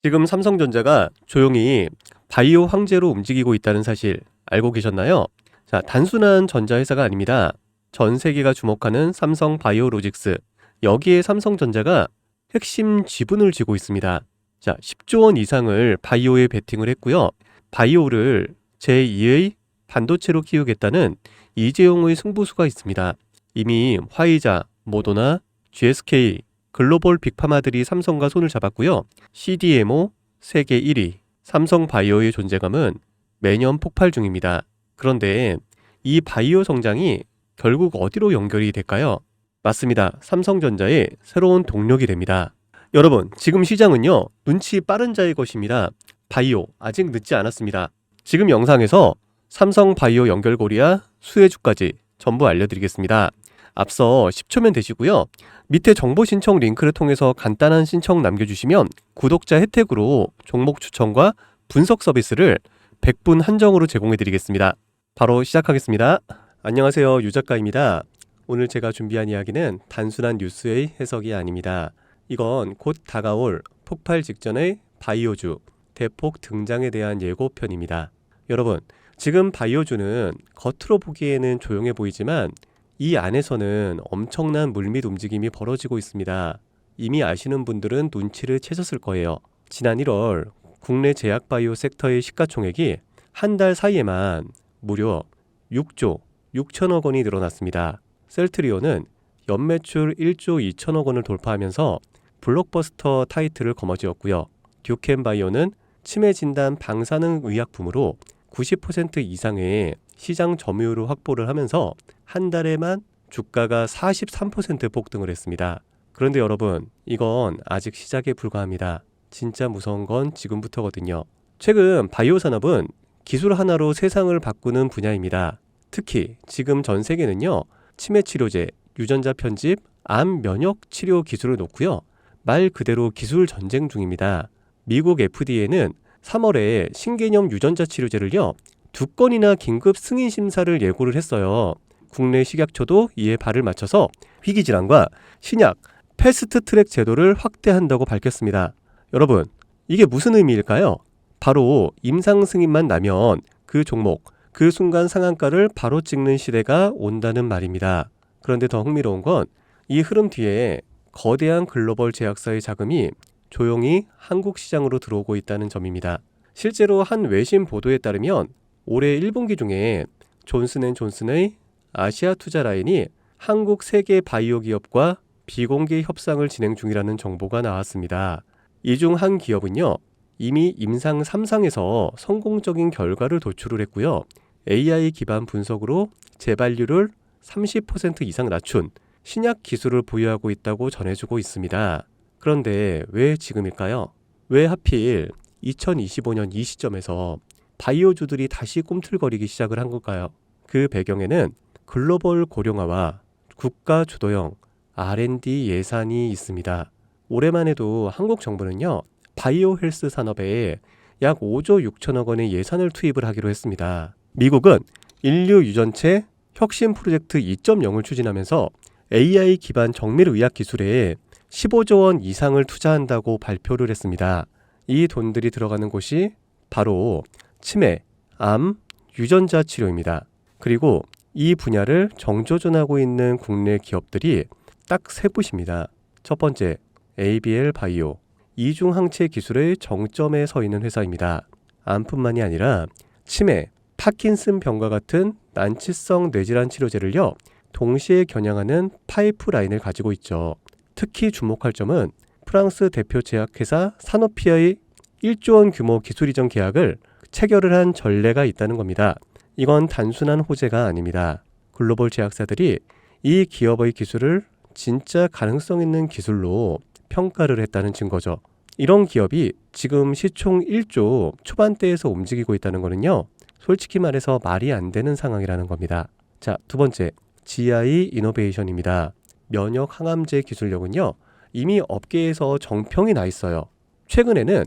지금 삼성전자가 조용히 바이오 황제로 움직이고 있다는 사실 알고 계셨나요? 자, 단순한 전자회사가 아닙니다. 전 세계가 주목하는 삼성 바이오로직스. 여기에 삼성전자가 핵심 지분을 쥐고 있습니다. 자, 10조 원 이상을 바이오에 베팅을 했고요. 바이오를 제2의 반도체로 키우겠다는 이재용의 승부수가 있습니다. 이미 화이자, 모더나, GSK, 글로벌 빅파마들이 삼성과 손을 잡았고요. CDMO 세계 1위, 삼성바이오의 존재감은 매년 폭발 중입니다. 그런데 이 바이오 성장이 결국 어디로 연결이 될까요? 맞습니다. 삼성전자의 새로운 동력이 됩니다. 여러분, 지금 시장은요, 눈치 빠른 자의 것입니다. 바이오, 아직 늦지 않았습니다. 지금 영상에서 삼성바이오 연결고리와 수혜주까지 전부 알려드리겠습니다. 앞서 10초면 되시고요. 밑에 정보 신청 링크를 통해서 간단한 신청 남겨주시면 구독자 혜택으로 종목 추천과 분석 서비스를 100분 한정으로 제공해드리겠습니다. 바로 시작하겠습니다. 안녕하세요, 유작가입니다. 오늘 제가 준비한 이야기는 단순한 뉴스의 해석이 아닙니다. 이건 곧 다가올 폭발 직전의 바이오주 대폭 등장에 대한 예고편입니다. 여러분, 지금 바이오주는 겉으로 보기에는 조용해 보이지만 이 안에서는 엄청난 물밑 움직임이 벌어지고 있습니다. 이미 아시는 분들은 눈치를 채셨을 거예요. 지난 1월 국내 제약바이오 섹터의 시가총액이 한 달 사이에만 무려 6조 6천억 원이 늘어났습니다. 셀트리온은 연매출 1조 2천억 원을 돌파하면서 블록버스터 타이틀을 거머쥐었고요. 듀켄바이오는 치매 진단 방사능 의약품으로 90% 이상의 시장 점유율을 확보를 하면서 한 달에만 주가가 43% 폭등을 했습니다. 그런데 여러분, 이건 아직 시작에 불과합니다. 진짜 무서운 건 지금부터거든요. 최근 바이오 산업은 기술 하나로 세상을 바꾸는 분야입니다. 특히 지금 전 세계는요, 치매 치료제, 유전자 편집, 암 면역 치료 기술을 놓고요, 말 그대로 기술 전쟁 중입니다. 미국 FDA는 3월에 신개념 유전자 치료제를요, 2건이나 긴급 승인 심사를 예고를 했어요. 국내 식약처도 이에 발을 맞춰서 희귀질환과 신약, 패스트 트랙 제도를 확대한다고 밝혔습니다. 여러분, 이게 무슨 의미일까요? 바로 임상 승인만 나면 그 종목, 그 순간 상한가를 바로 찍는 시대가 온다는 말입니다. 그런데 더 흥미로운 건 이 흐름 뒤에 거대한 글로벌 제약사의 자금이 조용히 한국 시장으로 들어오고 있다는 점입니다. 실제로 한 외신 보도에 따르면 올해 1분기 중에 존슨앤존슨의 아시아 투자 라인이 한국 세계 바이오 기업과 비공개 협상을 진행 중이라는 정보가 나왔습니다. 이 중 한 기업은요, 이미 임상 3상에서 성공적인 결과를 도출을 했고요. AI 기반 분석으로 재발률을 30% 이상 낮춘 신약 기술을 보유하고 있다고 전해주고 있습니다. 그런데 왜 지금일까요? 왜 하필 2025년 이 시점에서 바이오주들이 다시 꿈틀거리기 시작을 한 걸까요? 그 배경에는 글로벌 고령화와 국가 주도형 R&D 예산이 있습니다. 올해만 해도 한국 정부는요, 바이오 헬스 산업에 약 5조 6천억 원의 예산을 투입을 하기로 했습니다. 미국은 인류 유전체 혁신 프로젝트 2.0을 추진하면서 AI 기반 정밀 의학 기술에 15조 원 이상을 투자한다고 발표를 했습니다. 이 돈들이 들어가는 곳이 바로 치매, 암, 유전자 치료입니다. 그리고 이 분야를 정조준하고 있는 국내 기업들이 딱 세 곳입니다. 첫 번째, ABL 바이오, 이중 항체 기술의 정점에 서 있는 회사입니다. 암뿐만이 아니라 치매, 파킨슨 병과 같은 난치성 뇌질환 치료제를요, 동시에 겨냥하는 파이프라인을 가지고 있죠. 특히 주목할 점은 프랑스 대표 제약회사 사노피아의 1조 원 규모 기술 이전 계약을 체결을 한 전례가 있다는 겁니다. 이건 단순한 호재가 아닙니다. 글로벌 제약사들이 이 기업의 기술을 진짜 가능성 있는 기술로 평가를 했다는 증거죠. 이런 기업이 지금 시총 1조 초반대에서 움직이고 있다는 거는요, 솔직히 말해서 말이 안 되는 상황이라는 겁니다. 자, 두 번째, GI 이노베이션입니다. 면역 항암제 기술력은요, 이미 업계에서 정평이 나 있어요. 최근에는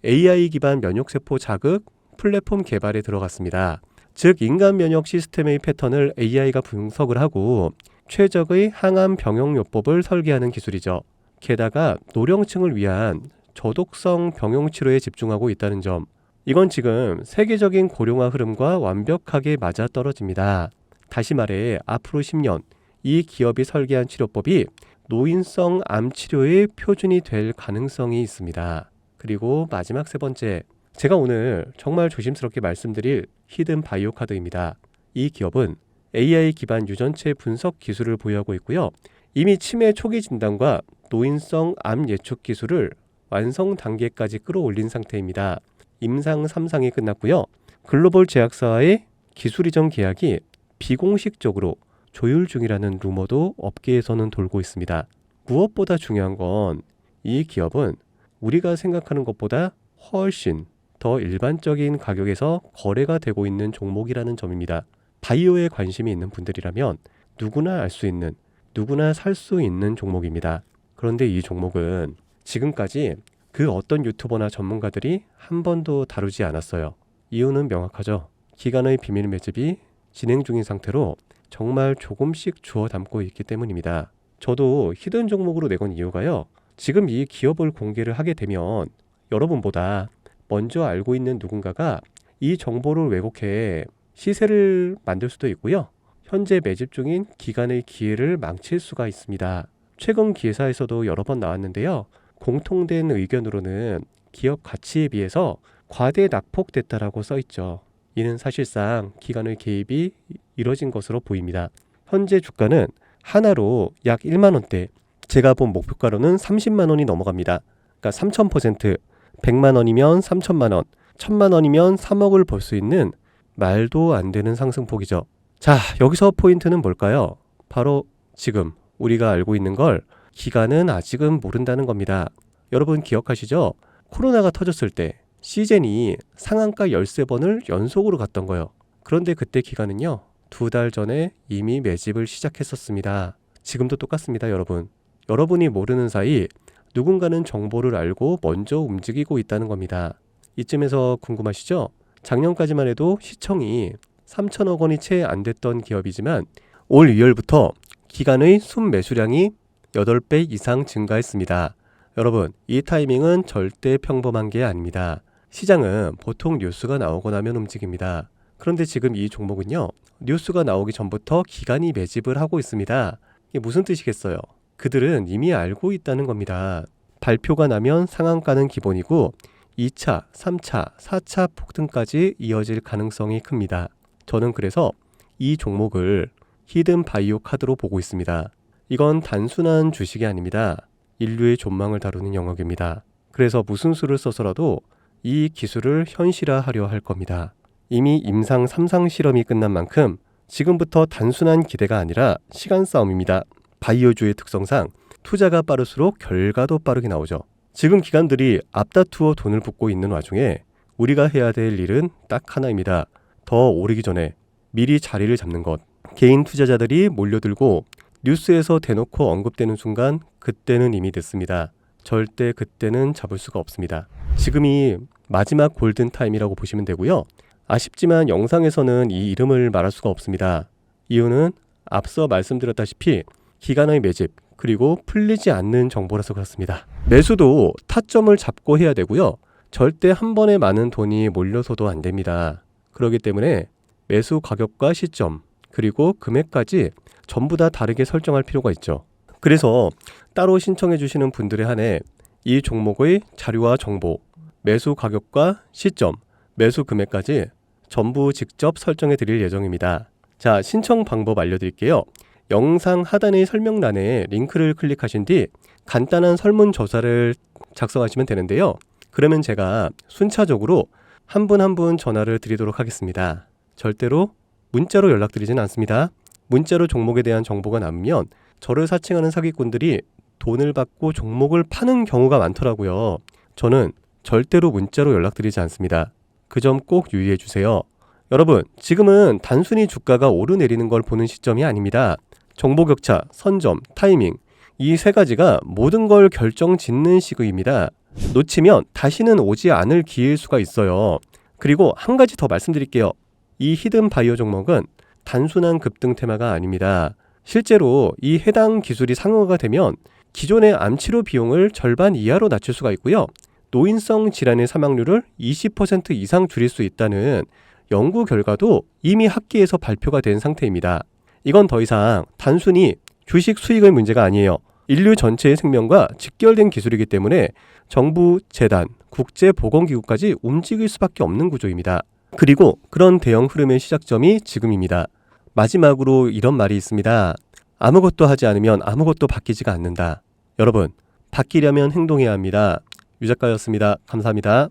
AI 기반 면역세포 자극 플랫폼 개발에 들어갔습니다. 즉, 인간 면역 시스템의 패턴을 AI가 분석을 하고 최적의 항암 병용요법을 설계하는 기술이죠. 게다가 노령층을 위한 저독성 병용 치료에 집중하고 있다는 점. 이건 지금 세계적인 고령화 흐름과 완벽하게 맞아떨어집니다. 다시 말해 앞으로 10년 이 기업이 설계한 치료법이 노인성 암 치료의 표준이 될 가능성이 있습니다. 그리고 마지막 세 번째, 제가 오늘 정말 조심스럽게 말씀드릴 히든 바이오 카드입니다. 이 기업은 AI 기반 유전체 분석 기술을 보유하고 있고요. 이미 치매 초기 진단과 노인성 암 예측 기술을 완성 단계까지 끌어올린 상태입니다. 임상 3상이 끝났고요. 글로벌 제약사와의 기술 이전 계약이 비공식적으로 조율 중이라는 루머도 업계에서는 돌고 있습니다. 무엇보다 중요한 건 이 기업은 우리가 생각하는 것보다 훨씬 더 일반적인 가격에서 거래가 되고 있는 종목이라는 점입니다. 바이오에 관심이 있는 분들이라면 누구나 알 수 있는, 누구나 살 수 있는 종목입니다. 그런데 이 종목은 지금까지 그 어떤 유튜버나 전문가들이 한 번도 다루지 않았어요. 이유는 명확하죠. 기관의 비밀 매집이 진행 중인 상태로 정말 조금씩 주워 담고 있기 때문입니다. 저도 히든 종목으로 내건 이유가요. 지금 이 기업을 공개를 하게 되면 여러분보다 먼저 알고 있는 누군가가 이 정보를 왜곡해 시세를 만들 수도 있고요. 현재 매집 중인 기관의 기회를 망칠 수가 있습니다. 최근 기사에서도 여러 번 나왔는데요. 공통된 의견으로는 기업 가치에 비해서 과대 낙폭됐다라고 써있죠. 이는 사실상 기관의 개입이 이뤄진 것으로 보입니다. 현재 주가는 하나로 약 1만 원대, 제가 본 목표가로는 30만 원이 넘어갑니다. 그러니까 3000%, 100만 원이면 3천만 원, 1000만 원이면 3억을 벌 수 있는 말도 안 되는 상승폭이죠. 자, 여기서 포인트는 뭘까요? 바로 지금 우리가 알고 있는 걸 기관은 아직은 모른다는 겁니다. 여러분 기억하시죠? 코로나가 터졌을 때 시젠이 상한가 13번을 연속으로 갔던 거예요. 그런데 그때 기관은요, 2달 전에 이미 매집을 시작했었습니다. 지금도 똑같습니다, 여러분. 여러분이 모르는 사이 누군가는 정보를 알고 먼저 움직이고 있다는 겁니다. 이쯤에서 궁금하시죠? 작년까지만 해도 시청이 3천억 원이 채 안 됐던 기업이지만 올 2월부터 기관의 순매수량이 8배 이상 증가했습니다. 여러분, 이 타이밍은 절대 평범한 게 아닙니다. 시장은 보통 뉴스가 나오고 나면 움직입니다. 그런데 지금 이 종목은요, 뉴스가 나오기 전부터 기관이 매집을 하고 있습니다. 이게 무슨 뜻이겠어요? 그들은 이미 알고 있다는 겁니다. 발표가 나면 상한가는 기본이고 2차, 3차, 4차 폭등까지 이어질 가능성이 큽니다. 저는 그래서 이 종목을 히든 바이오 카드로 보고 있습니다. 이건 단순한 주식이 아닙니다. 인류의 존망을 다루는 영역입니다. 그래서 무슨 수를 써서라도 이 기술을 현실화하려 할 겁니다. 이미 임상 3상 실험이 끝난 만큼 지금부터 단순한 기대가 아니라 시간 싸움입니다. 바이오주의 특성상 투자가 빠를수록 결과도 빠르게 나오죠. 지금 기관들이 앞다투어 돈을 붓고 있는 와중에 우리가 해야 될 일은 딱 하나입니다. 더 오르기 전에 미리 자리를 잡는 것. 개인 투자자들이 몰려들고 뉴스에서 대놓고 언급되는 순간 그때는 이미 늦습니다. 절대 그때는 잡을 수가 없습니다. 지금이 마지막 골든타임이라고 보시면 되고요. 아쉽지만 영상에서는 이 이름을 말할 수가 없습니다. 이유는 앞서 말씀드렸다시피 기관의 매집 그리고 풀리지 않는 정보라서 그렇습니다. 매수도 타점을 잡고 해야 되고요. 절대 한 번에 많은 돈이 몰려서도 안 됩니다. 그렇기 때문에 매수 가격과 시점 그리고 금액까지 전부 다 다르게 설정할 필요가 있죠. 그래서 따로 신청해 주시는 분들에 한해 이 종목의 자료와 정보, 매수 가격과 시점, 매수 금액까지 전부 직접 설정해 드릴 예정입니다. 자, 신청 방법 알려드릴게요. 영상 하단의 설명란에 링크를 클릭하신 뒤 간단한 설문조사를 작성하시면 되는데요. 그러면 제가 순차적으로 한 분 한 분 전화를 드리도록 하겠습니다. 절대로 문자로 연락드리진 않습니다. 문자로 종목에 대한 정보가 남으면 저를 사칭하는 사기꾼들이 돈을 받고 종목을 파는 경우가 많더라고요. 저는 절대로 문자로 연락드리지 않습니다. 그 점 꼭 유의해 주세요. 여러분, 지금은 단순히 주가가 오르내리는 걸 보는 시점이 아닙니다. 정보 격차, 선점, 타이밍, 이 세 가지가 모든 걸 결정짓는 시기입니다. 놓치면 다시는 오지 않을 기회일 수가 있어요. 그리고 한 가지 더 말씀드릴게요. 이 히든 바이오 종목은 단순한 급등 테마가 아닙니다. 실제로 이 해당 기술이 상용화가 되면 기존의 암치료 비용을 절반 이하로 낮출 수가 있고요. 노인성 질환의 사망률을 20% 이상 줄일 수 있다는 연구 결과도 이미 학계에서 발표가 된 상태입니다. 이건 더 이상 단순히 주식 수익의 문제가 아니에요. 인류 전체의 생명과 직결된 기술이기 때문에 정부, 재단, 국제보건기구까지 움직일 수밖에 없는 구조입니다. 그리고 그런 대형 흐름의 시작점이 지금입니다. 마지막으로 이런 말이 있습니다. 아무것도 하지 않으면 아무것도 바뀌지가 않는다. 여러분, 바뀌려면 행동해야 합니다. 유 작가였습니다. 감사합니다.